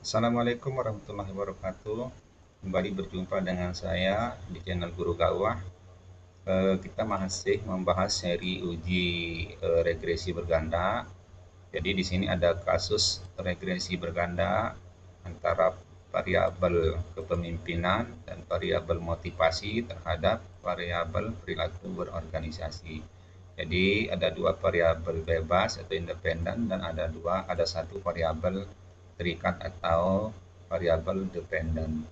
Assalamualaikum warahmatullahi wabarakatuh. Kembali berjumpa dengan saya di channel Guru Gawah. Kita masih membahas seri uji regresi berganda. Jadi di sini ada kasus regresi berganda antara variabel kepemimpinan dan variabel motivasi terhadap variabel perilaku berorganisasi. Jadi ada dua variabel bebas atau independen dan ada satu variabel terikat atau variabel dependen.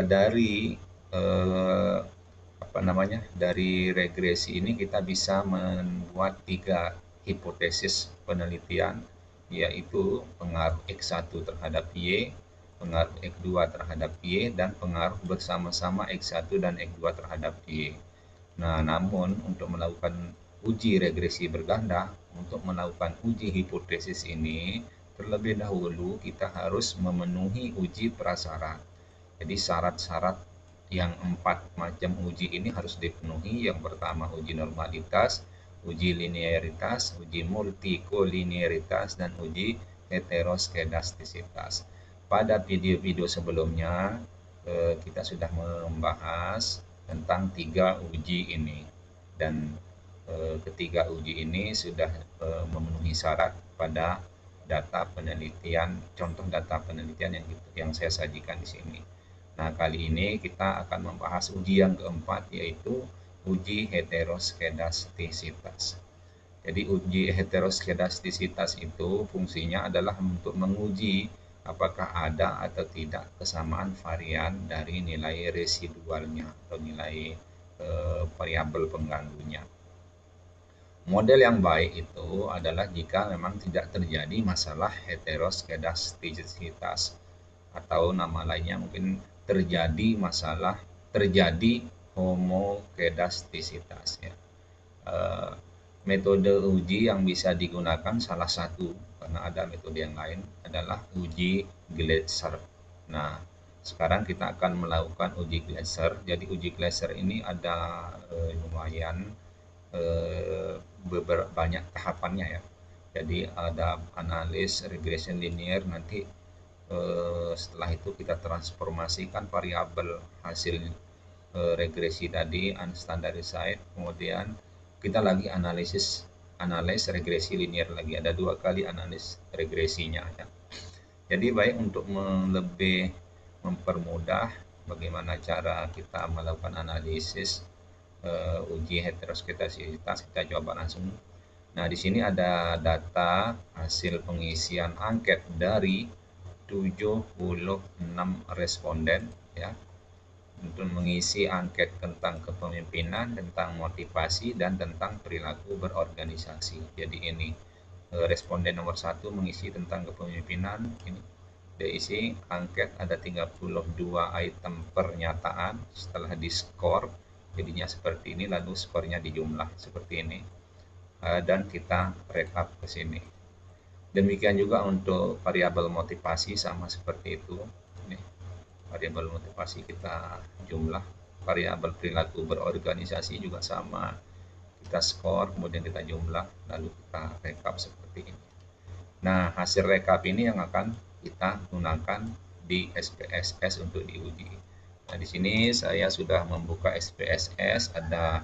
Dari eh, dari regresi ini kita bisa membuat tiga hipotesis penelitian, yaitu pengaruh X1 terhadap Y, pengaruh X2 terhadap Y, dan pengaruh bersama-sama X1 dan X2 terhadap Y. Nah, namun untuk melakukan uji regresi berganda, untuk melakukan uji hipotesis ini, terlebih dahulu kita harus memenuhi uji prasyarat. Jadi syarat-syarat yang 4 macam uji ini harus dipenuhi. Yang pertama uji normalitas, uji linearitas, uji multikolinearitas, dan uji heteroskedastisitas. Pada video-video sebelumnya kita sudah membahas tentang 3 uji ini, dan ketiga uji ini sudah memenuhi syarat pada data penelitian, contoh data penelitian yang saya sajikan di sini. Nah, kali ini kita akan membahas uji yang keempat, yaitu uji heteroskedastisitas. Jadi uji heteroskedastisitas itu fungsinya adalah untuk menguji apakah ada atau tidak kesamaan varian dari nilai residualnya atau nilai variabel pengganggunya. Model yang baik itu adalah jika memang tidak terjadi masalah heteroskedastisitas, atau nama lainnya mungkin terjadi homokedastisitas ya. Metode uji yang bisa digunakan salah satu, karena ada metode yang lain, adalah uji Gleiser. Nah, sekarang kita akan melakukan uji Gleiser. Jadi uji Gleiser ini ada lumayan banyak tahapannya ya. Jadi ada analis regression linear, nanti setelah itu kita transformasikan variabel hasil regresi tadi unstandarized, kemudian kita lagi analis regresi linear lagi, ada 2 kali analis regresinya ya. Jadi baik, untuk lebih mempermudah bagaimana cara kita melakukan analisis uji heteroskedastisitas, kita coba langsung. Nah, di sini ada data hasil pengisian angket dari 76 responden ya, untuk mengisi angket tentang kepemimpinan, tentang motivasi, dan tentang perilaku berorganisasi. Jadi ini responden nomor 1 mengisi tentang kepemimpinan. Ini dia isi angket, ada 32 item pernyataan. Setelah di skor jadinya seperti ini, lalu skornya dijumlah seperti ini, dan kita rekap ke sini. Demikian juga untuk variabel motivasi, sama seperti itu. Ini variabel motivasi kita jumlah, variabel perilaku berorganisasi juga sama, kita skor kemudian kita jumlah lalu kita rekap seperti ini. Nah, hasil rekap ini yang akan kita gunakan di SPSS untuk diuji. Nah, di sini saya sudah membuka SPSS, ada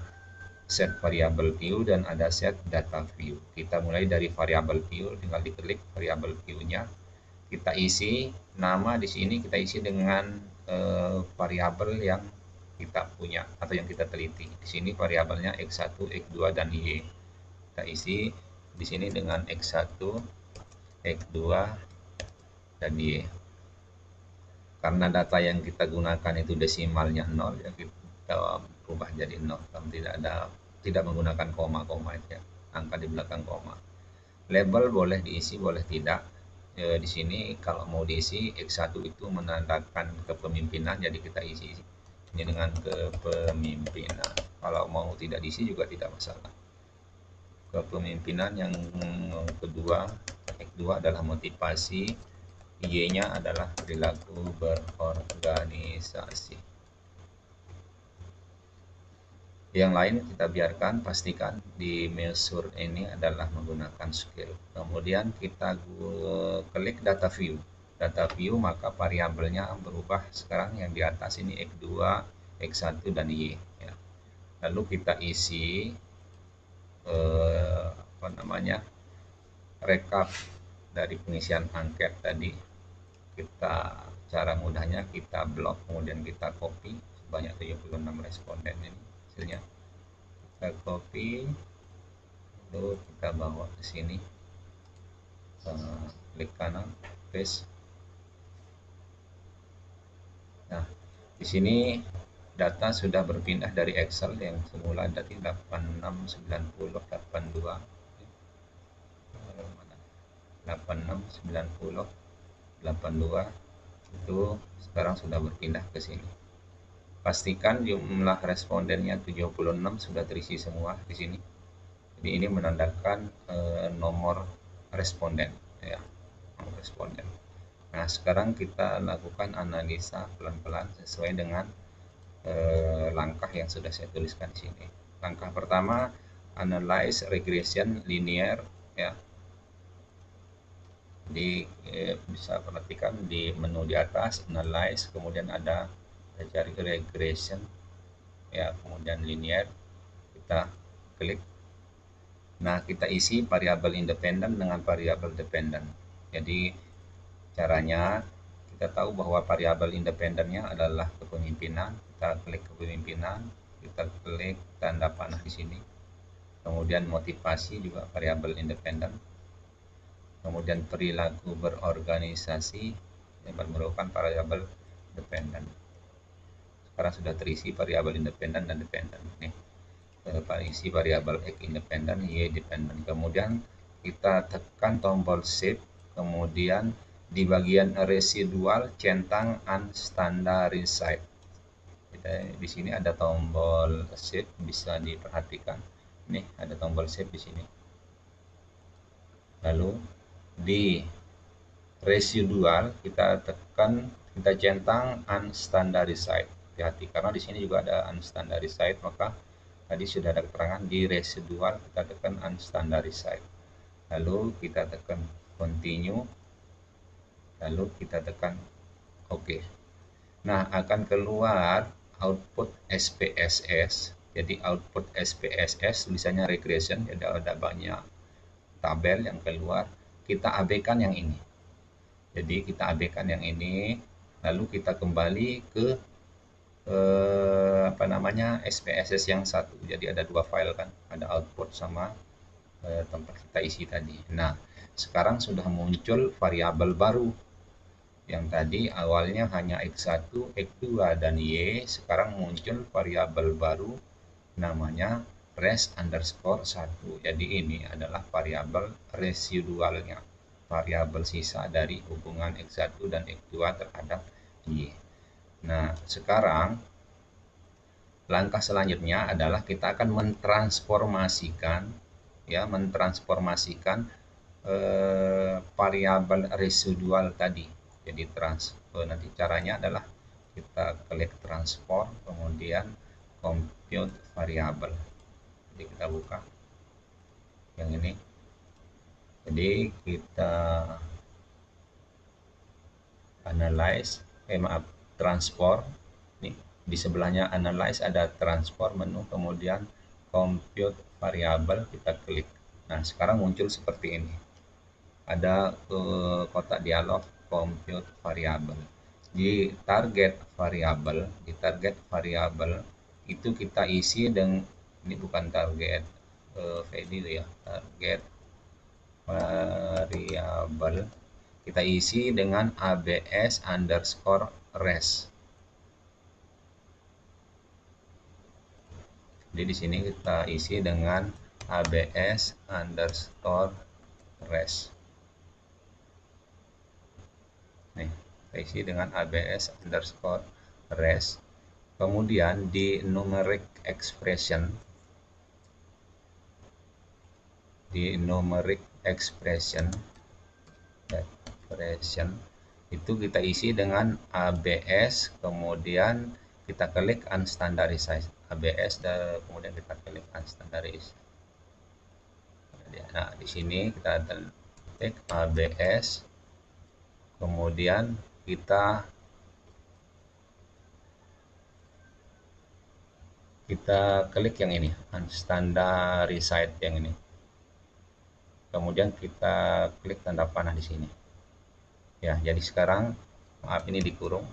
set variable view dan ada set data view. Kita mulai dari variable view, tinggal diklik variable view-nya. Kita isi nama di sini, kita isi dengan variabel yang kita punya atau yang kita teliti. Di sini variabelnya X1, X2, dan Y. Kita isi di sini dengan X1, X2, dan Y. Karena data yang kita gunakan itu desimalnya 0, ya kita ubah jadi 0. Tidak menggunakan koma-koma ya, angka di belakang koma. Label boleh diisi, boleh tidak. Di sini kalau mau diisi, X1 itu menandakan kepemimpinan, jadi kita isi ini dengan kepemimpinan. Kalau mau tidak diisi juga tidak masalah. Kepemimpinan yang kedua, X2 adalah motivasi, Y-nya adalah perilaku berorganisasi. Yang lain kita biarkan, pastikan di measure ini adalah menggunakan scale. Kemudian kita klik data view. data view, maka variabelnya berubah. Sekarang yang di atas ini X2, X1 dan Y ya. Lalu kita isi rekap dari pengisian angket tadi. Cara mudahnya kita blok, kemudian kita copy sebanyak 76 responden ini hasilnya. Kita copy, lalu kita bawa ke sini, klik kanan, paste. Nah, di sini data sudah berpindah dari Excel yang semula tadi 8690 82 8690 82 itu sekarang sudah berpindah ke sini. Pastikan jumlah respondennya 76 sudah terisi semua di sini. Jadi ini menandakan nomor responden ya, nomor responden. Nah, sekarang kita lakukan analisa pelan-pelan sesuai dengan langkah yang sudah saya tuliskan di sini. Langkah pertama, analyze regression linear ya. Bisa perhatikan di menu di atas analyze, kemudian ada cari regression ya, kemudian linear, kita klik. Nah, kita isi variabel independen dengan variabel dependen. Jadi caranya, kita tahu bahwa variabel independennya adalah kepemimpinan. Kita klik kepemimpinan, kita klik tanda panah di sini. Kemudian motivasi juga variabel independen. Kemudian perilaku berorganisasi yang merupakan variabel dependen. Sekarang sudah terisi variabel independen dan dependen. Nih, isi variabel X independen, Y dependen. Kemudian kita tekan tombol Shift, kemudian di bagian residual centang unstandarized. Di sini ada tombol Shift, bisa diperhatikan. Nih, ada tombol Shift di sini. Lalu di residual kita tekan, kita centang unstandarized. Hati-hati karena di sini juga ada unstandarized, maka tadi sudah ada keterangan di residual kita tekan unstandarized. Lalu kita tekan continue, lalu kita tekan OK. Nah, akan keluar output SPSS. Jadi output SPSS tulisannya regression, jadi ada banyak tabel yang keluar. Kita abaikan yang ini. Jadi kita abaikan yang ini, lalu kita kembali ke SPSS yang satu. Jadi ada dua file kan, ada output sama tempat kita isi tadi. Nah, sekarang sudah muncul variabel baru. Yang tadi awalnya hanya X1, X2, dan Y, sekarang muncul variabel baru namanya res_1. Jadi ini adalah variabel residualnya, variabel sisa dari hubungan X1 dan X2 terhadap Y. Nah, sekarang langkah selanjutnya adalah kita akan mentransformasikan variabel residual tadi. Jadi nanti caranya adalah kita klik transform, kemudian compute variable. Jadi kita buka yang ini. Jadi kita analyze, transform. Nih, di sebelahnya analyze ada transform menu, kemudian compute variable, kita klik. Nah, sekarang muncul seperti ini. Ada kotak dialog compute variable. Di target variable itu kita isi dengan, ini bukan target value ya, target variable kita isi dengan abs_res. Jadi di sini kita isi dengan abs_res. Nih, kita isi dengan abs_res. Kemudian di numeric expression, itu kita isi dengan abs, kemudian kita klik unstandarized, kemudian kita klik unstandarized. Nah, di sini kita ketik abs Kemudian kita klik yang ini, unstandarized yang ini. Kemudian kita klik tanda panah di sini. Ya, jadi sekarang maaf ini dikurung.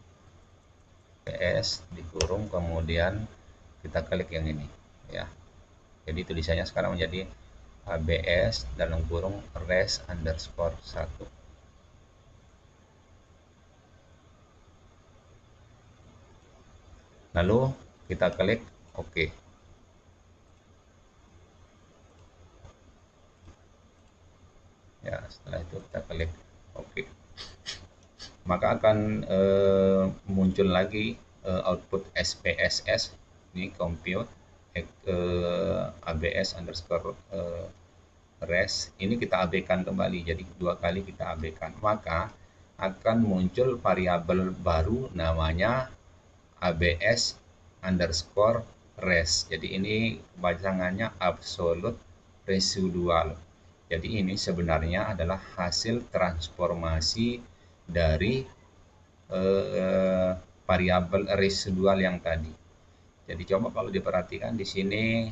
PS dikurung, kemudian kita klik yang ini ya. Jadi tulisannya sekarang menjadi ABS dalam kurung res underscore 1. Lalu kita klik OK. Ya, setelah itu kita klik OK. Maka akan muncul lagi output SPSS ini compute ABS underscore res. Ini kita abaikan kembali, jadi 2 kali kita abaikan. Maka akan muncul variabel baru namanya ABS underscore res. Jadi ini kepanjangannya absolute residual. Jadi ini sebenarnya adalah hasil transformasi dari variabel residual yang tadi. Jadi coba kalau diperhatikan di sini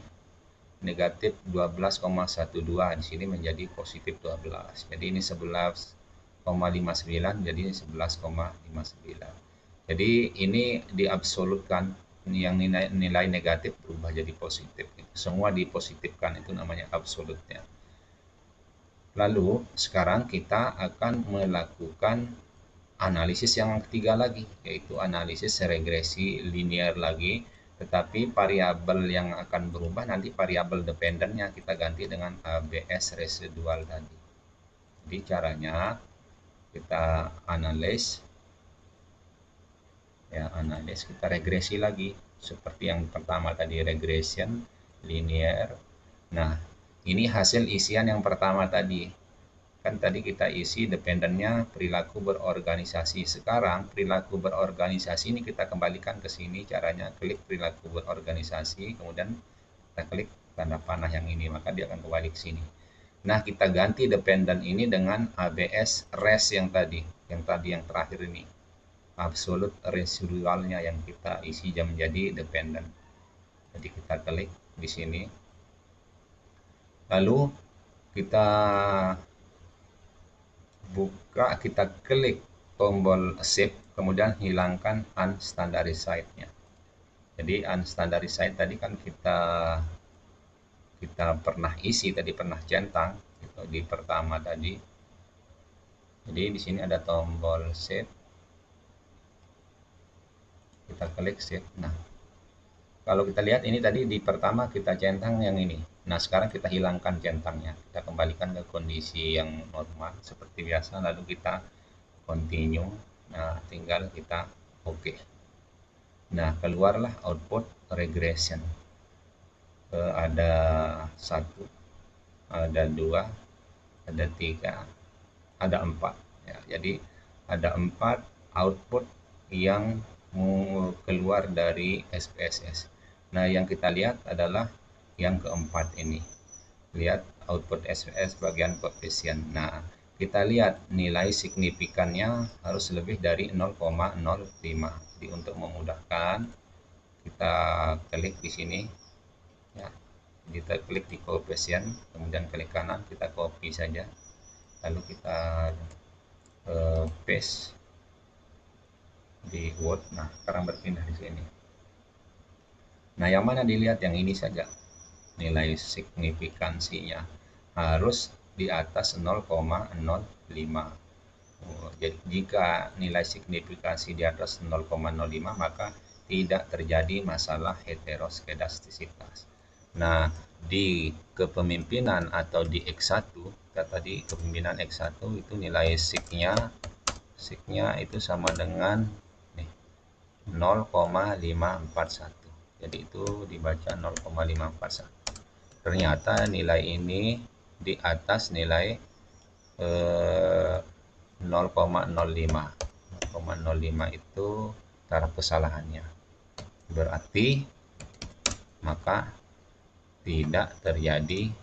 negatif 12,12, di sini menjadi positif 12. Jadi ini 11,59, jadi 11,59. Jadi ini diabsolutkan, yang nilai negatif berubah jadi positif. Semua dipositifkan, itu namanya absolutnya. Lalu sekarang kita akan melakukan analisis yang ketiga lagi, yaitu analisis regresi linear lagi, tetapi variabel yang akan berubah nanti variabel dependennya kita ganti dengan ABS residual tadi. Jadi caranya kita analis, ya analis, kita regresi lagi seperti yang pertama tadi, regression linear. Nah, ini hasil isian yang pertama tadi. Kan tadi kita isi dependennya perilaku berorganisasi. Sekarang perilaku berorganisasi ini kita kembalikan ke sini. Caranya klik perilaku berorganisasi, kemudian kita klik tanda panah yang ini, maka dia akan kembali ke sini. Nah, kita ganti dependen ini dengan ABS res yang tadi yang terakhir ini. Absolute residualnya yang kita isi menjadi dependen. Jadi kita klik di sini. Lalu kita buka, kita klik tombol save, kemudian hilangkan unstandarized-nya. Jadi unstandarized tadi kan kita pernah isi tadi, pernah centang gitu, di pertama tadi. Jadi di sini ada tombol save, kita klik save. Nah, kalau kita lihat ini tadi di pertama kita centang yang ini. Nah, sekarang kita hilangkan centangnya, kita kembalikan ke kondisi yang normal seperti biasa, lalu kita continue. Nah, tinggal kita OK. Nah, keluarlah output regression. Ada 1, ada 2, ada 3, ada 4. Ya, jadi ada 4 output yang keluar dari SPSS. Nah, yang kita lihat adalah yang keempat ini. Lihat output SPSS bagian koefisien. Nah, kita lihat nilai signifikannya harus lebih dari 0,05. Jadi untuk memudahkan kita klik di sini ya. Kita klik di koefisien, kemudian klik kanan, kita copy saja. Lalu kita paste di Word. Nah, sekarang berpindah di sini. Nah, yang mana dilihat? Yang ini saja. Nilai signifikansinya harus di atas 0,05. Jadi jika nilai signifikansi di atas 0,05 maka tidak terjadi masalah heteroskedastisitas. Nah, di kepemimpinan atau di X1, kita tadi kepemimpinan X1 itu nilai signya itu sama dengan 0,541. Jadi itu dibaca 0,541. Ternyata nilai ini di atas nilai 0,05. 0,05 itu taraf kesalahannya. Berarti maka tidak terjadi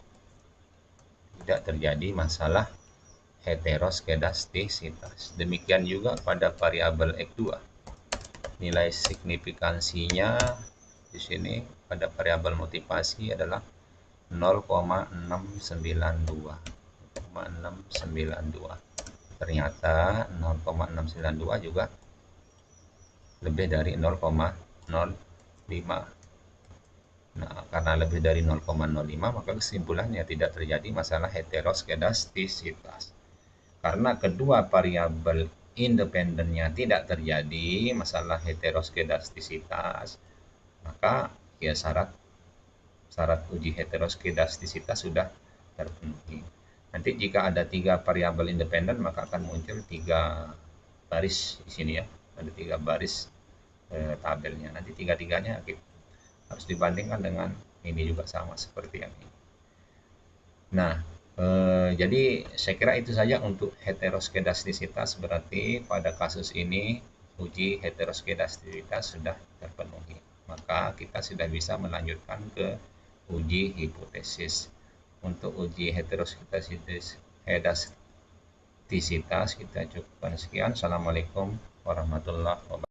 masalah heteroskedastisitas. Demikian juga pada variabel X2. Nilai signifikansinya di sini pada variabel motivasi adalah 0,692. 0,692. Ternyata 0,692 juga lebih dari 0,05. Nah, karena lebih dari 0,05 maka kesimpulannya tidak terjadi masalah heteroskedastisitas. Karena kedua variabel independennya tidak terjadi masalah heteroskedastisitas, maka ya syarat uji heteroskedastisitas sudah terpenuhi. Nanti jika ada 3 variabel independen maka akan muncul 3 baris di sini ya. Ada 3 baris tabelnya. Nanti tiga-tiganya harus dibandingkan dengan ini juga sama seperti yang ini. Nah, jadi saya kira itu saja untuk heteroskedastisitas. Berarti pada kasus ini uji heteroskedastisitas sudah terpenuhi. Maka kita sudah bisa melanjutkan ke uji hipotesis. Untuk uji heteroskedastisitas kita cukupkan sekian. Assalamualaikum warahmatullahi wabarakatuh.